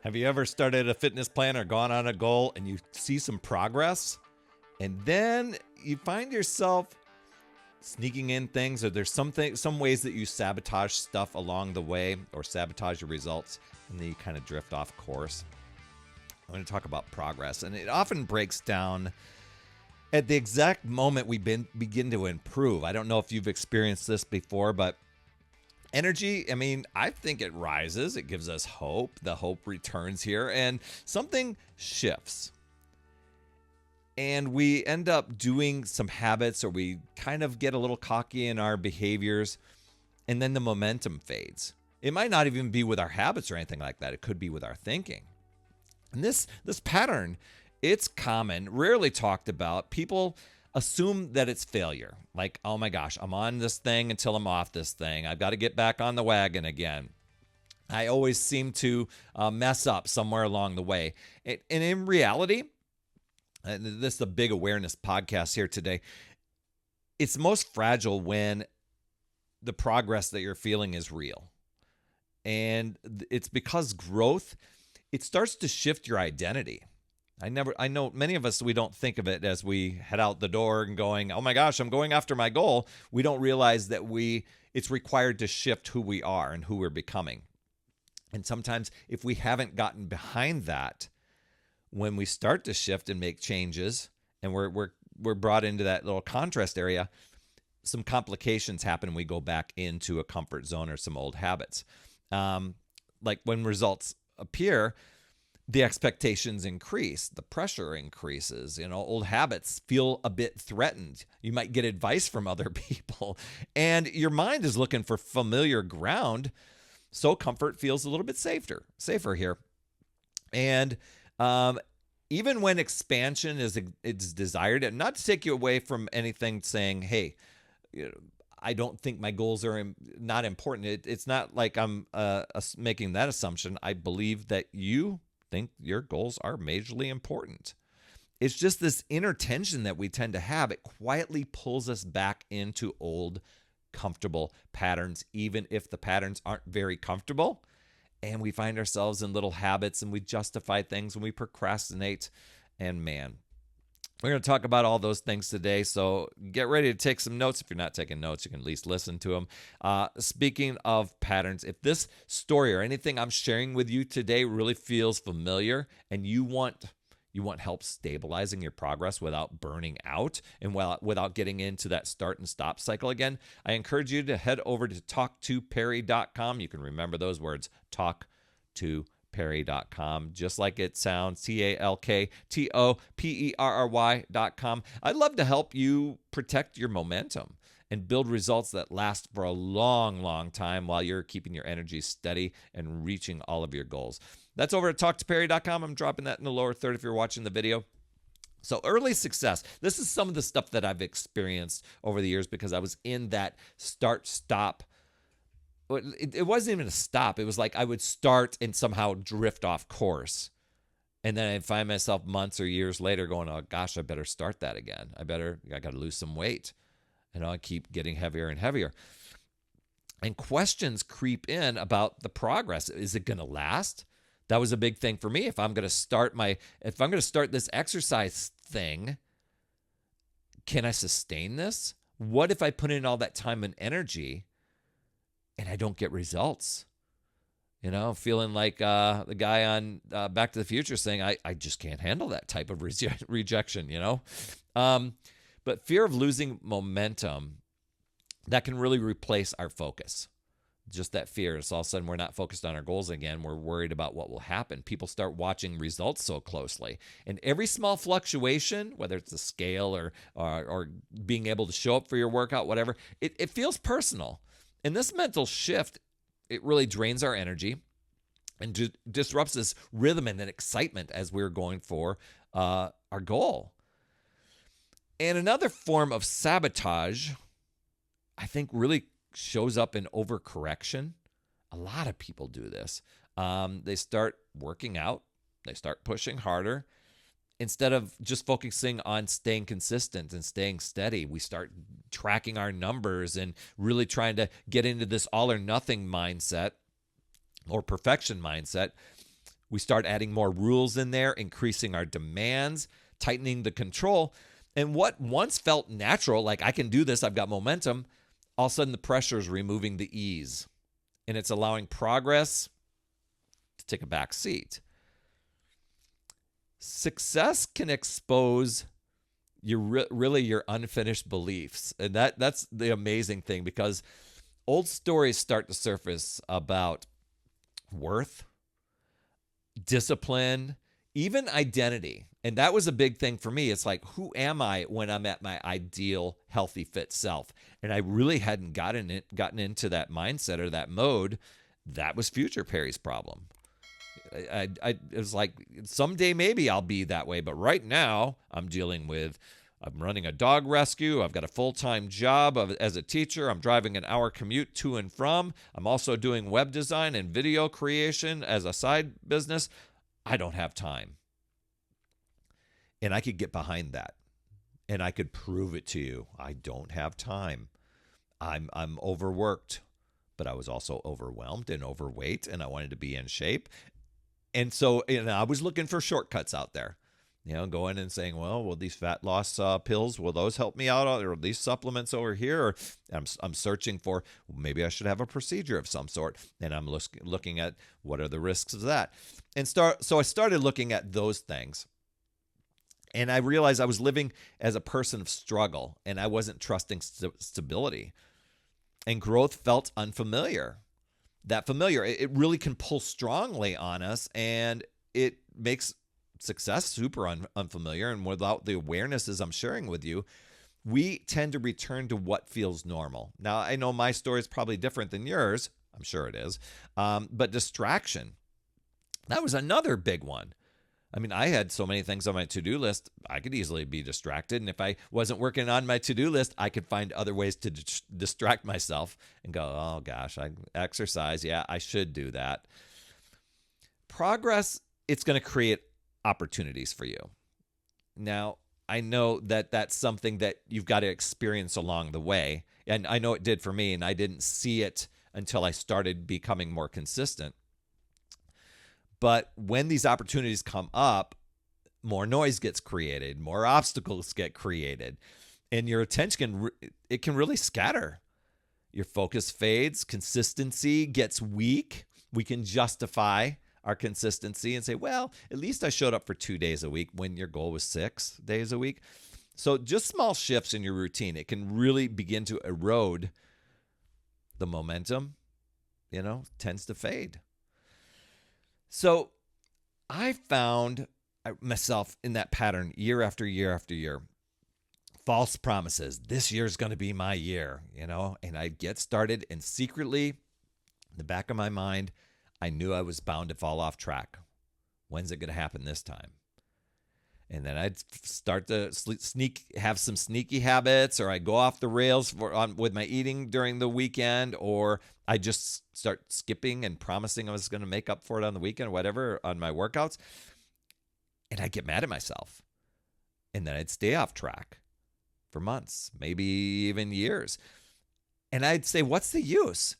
Have you ever started a fitness plan or gone on a goal and you see some progress and then you find yourself sneaking in things, or there's some ways that you sabotage stuff along the way or sabotage your results, and then you kind of drift off course? I'm going to talk about progress, and it often breaks down at the exact moment we begin to improve. I don't know if you've experienced this before, but energy, I mean, I think it rises. It gives us hope. The hope returns here, and something shifts. And we end up doing some habits, or we kind of get a little cocky in our behaviors, and then the momentum fades. It might not even be with our habits or anything like that. It could be with our thinking. And this pattern, it's common, rarely talked about. People assume that it's failure. Like, oh my gosh, I'm on this thing until I'm off this thing. I've got to get back on the wagon again. I always seem to mess up somewhere along the way. And in reality, and this is a big awareness podcast here today, it's most fragile when the progress that you're feeling is real. And it's because growth, it starts to shift your identity. I know many of us, we don't think of it as we head out the door and going, oh my gosh, I'm going after my goal. We don't realize that it's required to shift who we are and who we're becoming. And sometimes if we haven't gotten behind that, when we start to shift and make changes, and we're brought into that little contrast area, some complications happen and we go back into a comfort zone or some old habits. Like when results appear, the expectations increase, the pressure increases, old habits feel a bit threatened. You might get advice from other people, and your mind is looking for familiar ground. So comfort feels a little bit safer here. And even when expansion is desired, and not to take you away from anything saying, hey, I don't think my goals are not important. It's not like I'm making that assumption. I believe that you think your goals are majorly important. It's just this inner tension that we tend to have. It quietly pulls us back into old, comfortable patterns, even if the patterns aren't very comfortable. And we find ourselves in little habits, and we justify things, and we procrastinate. And man, we're going to talk about all those things today, so get ready to take some notes. If you're not taking notes, you can at least listen to them. Speaking of patterns, if this story or anything I'm sharing with you today really feels familiar, and you want help stabilizing your progress without burning out and without getting into that start and stop cycle again, I encourage you to head over to talktoperry.com. You can remember those words, talktoperry.com, just like it sounds, talktoperry.com. I'd love to help you protect your momentum and build results that last for a long, long time while you're keeping your energy steady and reaching all of your goals. That's over at talktoperry.com. I'm dropping that in the lower third if you're watching the video. So early success. This is some of the stuff that I've experienced over the years because I was in that start-stop. It wasn't even a stop. It was like I would start and somehow drift off course. And then I'd find myself months or years later going, oh gosh, I better start that again. I got to lose some weight. And I keep getting heavier and heavier. And questions creep in about the progress. Is it going to last? That was a big thing for me. If I'm going to start this exercise thing, can I sustain this? What if I put in all that time and energy and I don't get results? Feeling like the guy on Back to the Future saying, I just can't handle that type of rejection, But fear of losing momentum, that can really replace our focus. Just that fear. It's all of a sudden we're not focused on our goals again. We're worried about what will happen. People start watching results so closely. And every small fluctuation, whether it's a scale or being able to show up for your workout, whatever, it feels personal. And this mental shift, it really drains our energy and disrupts this rhythm and excitement as we're going for our goal. And another form of sabotage, I think, really shows up in overcorrection. A lot of people do this. They start working out. They start pushing harder. Instead of just focusing on staying consistent and staying steady, we start tracking our numbers and really trying to get into this all or nothing mindset or perfection mindset, We start adding more rules in there, increasing our demands, tightening the control. And what once felt natural, like I can do this, I've got momentum, all of a sudden the pressure is removing the ease. And it's allowing progress to take a back seat. Success can expose really your unfinished beliefs. And that's the amazing thing, because old stories start to surface about worth, discipline, even identity. And that was a big thing for me. It's like, who am I when I'm at my ideal, healthy, fit self? And I really hadn't gotten into that mindset or that mode. That was future Perry's problem. It was like, someday maybe I'll be that way, but right now I'm running a dog rescue. I've got a full-time job as a teacher. I'm driving an hour commute to and from. I'm also doing web design and video creation as a side business. I don't have time. And I could get behind that. And I could prove it to you. I don't have time. I'm overworked, but I was also overwhelmed and overweight, and I wanted to be in shape. And so I was looking for shortcuts out there, going and saying, well, these fat loss pills, will those help me out? Or these supplements over here? Or I'm searching for, maybe I should have a procedure of some sort. And I'm looking at what are the risks of that. So I started looking at those things. And I realized I was living as a person of struggle, and I wasn't trusting stability. And growth felt unfamiliar. That familiar, it really can pull strongly on us, and it makes success super unfamiliar. And without the awarenesses I'm sharing with you, we tend to return to what feels normal. Now, I know my story is probably different than yours. I'm sure it is. But distraction, that was another big one. I mean, I had so many things on my to-do list, I could easily be distracted. And if I wasn't working on my to-do list, I could find other ways to distract myself and go, oh gosh, I exercise. Yeah, I should do that. Progress, it's going to create opportunities for you. Now, I know that that's something that you've got to experience along the way. And I know it did for me, and I didn't see it until I started becoming more consistent. But when these opportunities come up, more noise gets created, more obstacles get created, and your attention can really scatter. Your focus fades, consistency gets weak. We can justify our consistency and say, well, at least I showed up for 2 days a week when your goal was 6 days a week. So just small shifts in your routine, it can really begin to erode the momentum, tends to fade. So I found myself in that pattern year after year after year. False promises. This year's going to be my year, and I'd get started, and secretly, in the back of my mind, I knew I was bound to fall off track. When's it going to happen this time? And then I'd start to have some sneaky habits, or I'd go off the rails with my eating during the weekend, or I just start skipping and promising I was going to make up for it on the weekend or whatever on my workouts. And I'd get mad at myself. And then I'd stay off track for months, maybe even years. And I'd say, what's the use?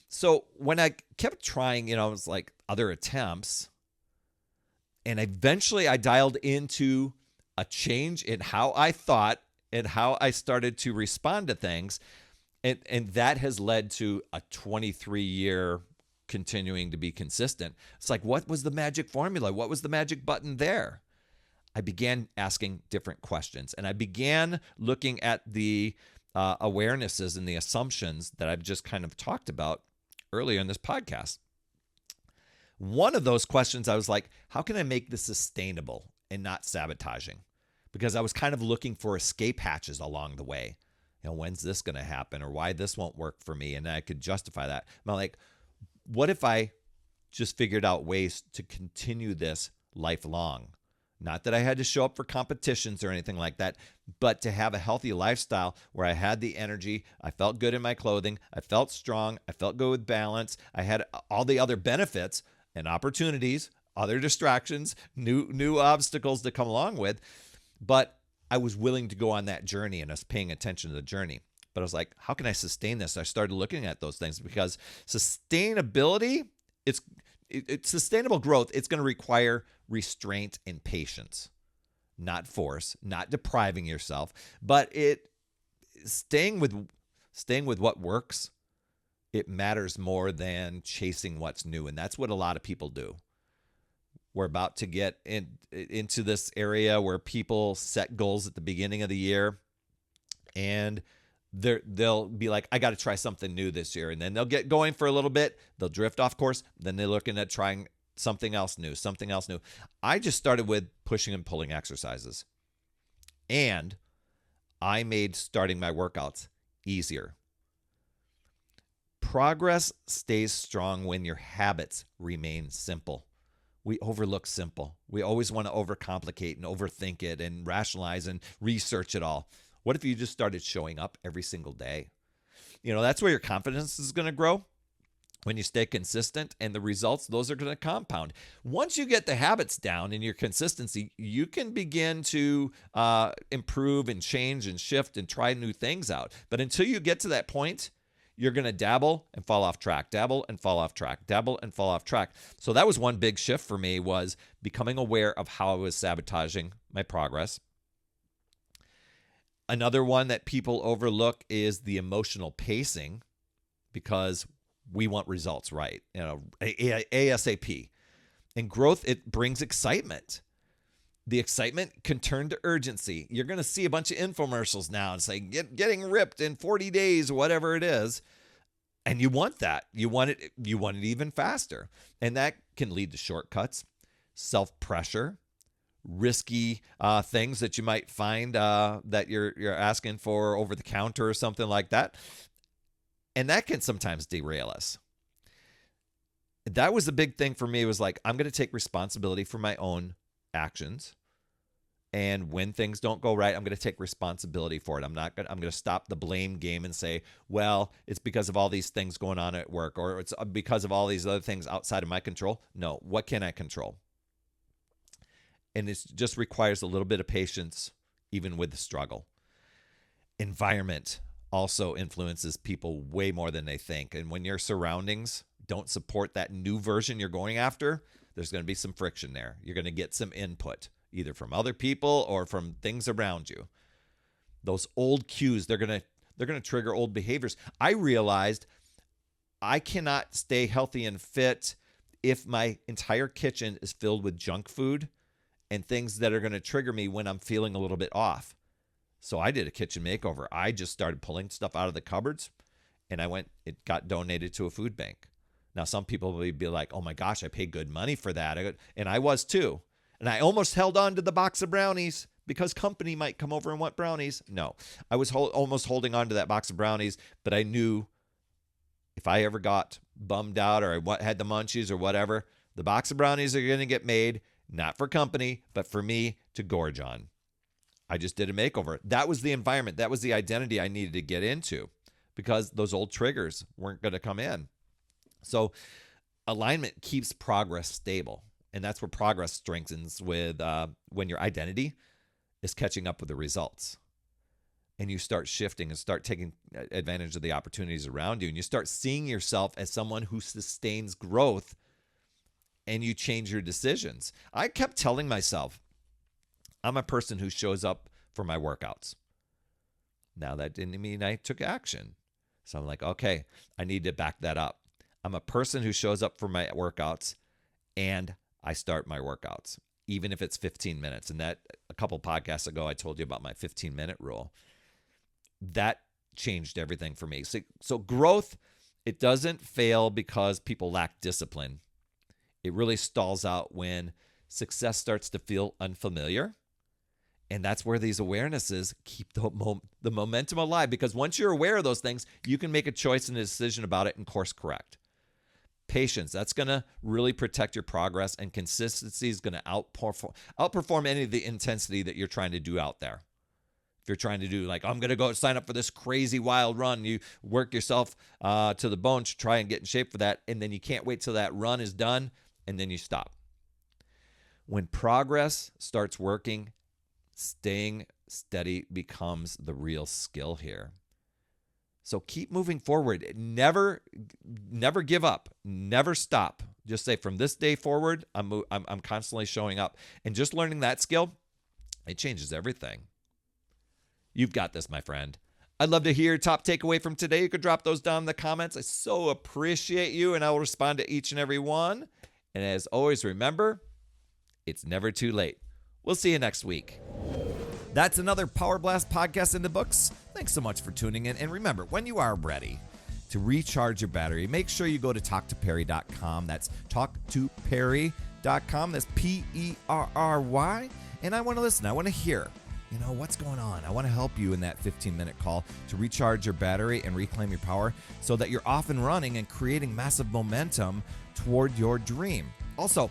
So when I kept trying, it was like other attempts. And eventually I dialed into a change in how I thought and how I started to respond to things. And that has led to a 23-year continuing to be consistent. It's like, what was the magic formula? What was the magic button there? I began asking different questions, and I began looking at the awarenesses and the assumptions that I've just kind of talked about earlier in this podcast. One of those questions, I was like, how can I make this sustainable and not sabotaging? Because I was kind of looking for escape hatches along the way. When's this going to happen, or why this won't work for me? And I could justify that. I'm like, what if I just figured out ways to continue this lifelong? Not that I had to show up for competitions or anything like that, but to have a healthy lifestyle where I had the energy, I felt good in my clothing, I felt strong, I felt good with balance, I had all the other benefits and opportunities, other distractions, new obstacles to come along with, but I was willing to go on that journey, and I was paying attention to the journey. But I was like, how can I sustain this? I started looking at those things, because sustainability, it's sustainable growth. It's going to require restraint and patience, not force, not depriving yourself, but staying with what works. It matters more than chasing what's new, and that's what a lot of people do. We're about to get into this area where people set goals at the beginning of the year, and they'll be like, I got to try something new this year. And then they'll get going for a little bit. They'll drift off course. Then they're looking at trying something else new. I just started with pushing and pulling exercises. And I made starting my workouts easier. Progress stays strong when your habits remain simple. We overlook simple. We always want to overcomplicate and overthink it and rationalize and research it all. What if you just started showing up every single day? That's where your confidence is going to grow. When you stay consistent, and the results, those are going to compound. Once you get the habits down and your consistency, you can begin to improve and change and shift and try new things out. But until you get to that point, you're going to dabble and fall off track, dabble and fall off track, dabble and fall off track. So that was one big shift for me, was becoming aware of how I was sabotaging my progress. Another one that people overlook is the emotional pacing, because we want results right, ASAP. And growth, it brings excitement. The excitement can turn to urgency. You're going to see a bunch of infomercials now and say, getting ripped in 40 days, whatever it is. And you want that. You want it even faster. And that can lead to shortcuts, self-pressure, risky things that you might find that you're asking for over the counter or something like that. And that can sometimes derail us. That was the big thing for me, was like, I'm going to take responsibility for my own actions. And when things don't go right, I'm going to take responsibility for it. I'm going to stop the blame game and say, well, it's because of all these things going on at work, or it's because of all these other things outside of my control. No, what can I control? And it just requires a little bit of patience, even with the struggle. Environment also influences people way more than they think. And when your surroundings don't support that new version you're going after, there's going to be some friction there. You're going to get some input, either from other people or from things around you. Those old cues, they're going to trigger old behaviors. I realized I cannot stay healthy and fit if my entire kitchen is filled with junk food and things that are going to trigger me when I'm feeling a little bit off. So I did a kitchen makeover. I just started pulling stuff out of the cupboards, and it got donated to a food bank. Now, some people will be like, oh my gosh, I paid good money for that. And I was too. And I almost held on to the box of brownies because company might come over and want brownies. No, I was almost holding on to that box of brownies, but I knew if I ever got bummed out or I had the munchies or whatever, the box of brownies are going to get made, not for company, but for me to gorge on. I just did a makeover. That was the environment. That was the identity I needed to get into, because those old triggers weren't going to come in. So alignment keeps progress stable. And that's where progress strengthens, with when your identity is catching up with the results. And you start shifting and start taking advantage of the opportunities around you. And you start seeing yourself as someone who sustains growth, and you change your decisions. I kept telling myself, I'm a person who shows up for my workouts. Now, that didn't mean I took action. So I'm like, okay, I need to back that up. I'm a person who shows up for my workouts, and I start my workouts, even if it's 15 minutes. And that, a couple podcasts ago, I told you about my 15-minute rule. That changed everything for me. So growth, it doesn't fail because people lack discipline. It really stalls out when success starts to feel unfamiliar. And that's where these awarenesses keep the momentum alive, because once you're aware of those things, you can make a choice and a decision about it and course correct. Patience, that's going to really protect your progress, and consistency is going to outperform any of the intensity that you're trying to do out there. If you're trying to do like, I'm going to go sign up for this crazy wild run, you work yourself to the bone to try and get in shape for that, and then you can't wait till that run is done, and then you stop. When progress starts working, staying steady becomes the real skill here. So keep moving forward. Never give up. Never stop. Just say from this day forward, I'm constantly showing up. And just learning that skill, it changes everything. You've got this, my friend. I'd love to hear your top takeaway from today. You could drop those down in the comments. I so appreciate you, and I will respond to each and every one. And as always, remember, it's never too late. We'll see you next week. That's another Power Blast podcast in the books. Thanks so much for tuning in. And remember, when you are ready to recharge your battery, make sure you go to talktoperry.com. That's talktoperry.com. That's Perry. And I want to listen. I want to hear, what's going on. I want to help you in that 15-minute call to recharge your battery and reclaim your power so that you're off and running and creating massive momentum toward your dream. Also,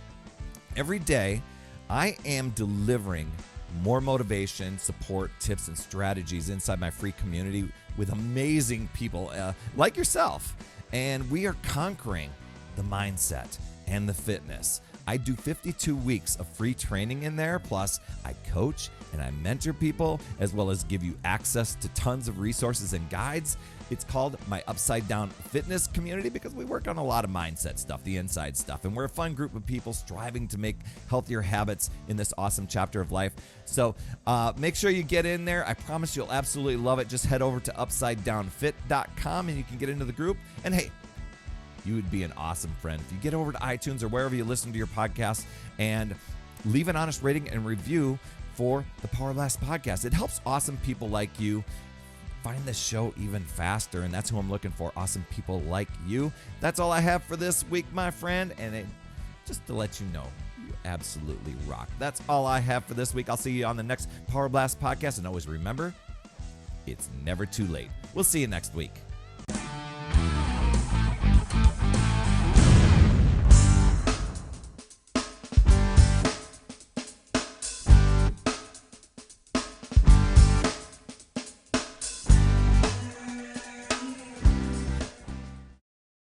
every day, I am delivering more motivation, support, tips, and strategies inside my free community with amazing people like yourself. And we are conquering the mindset and the fitness. I do 52 weeks of free training in there. Plus, I coach and I mentor people, as well as give you access to tons of resources and guides. It's called my Upside Down Fitness community because we work on a lot of mindset stuff, the inside stuff. And we're a fun group of people striving to make healthier habits in this awesome chapter of life. So make sure you get in there. I promise you'll absolutely love it. Just head over to upsidedownfit.com and you can get into the group. And hey, you would be an awesome friend if you get over to iTunes or wherever you listen to your podcast and leave an honest rating and review for the Power Blast podcast. It helps awesome people like you find this show even faster, and that's who I'm looking for, awesome people like you. That's all I have for this week, my friend, and just to let you know, you absolutely rock. That's all I have for this week. I'll see you on the next Power Blast podcast, and always remember, it's never too late. We'll see you next week.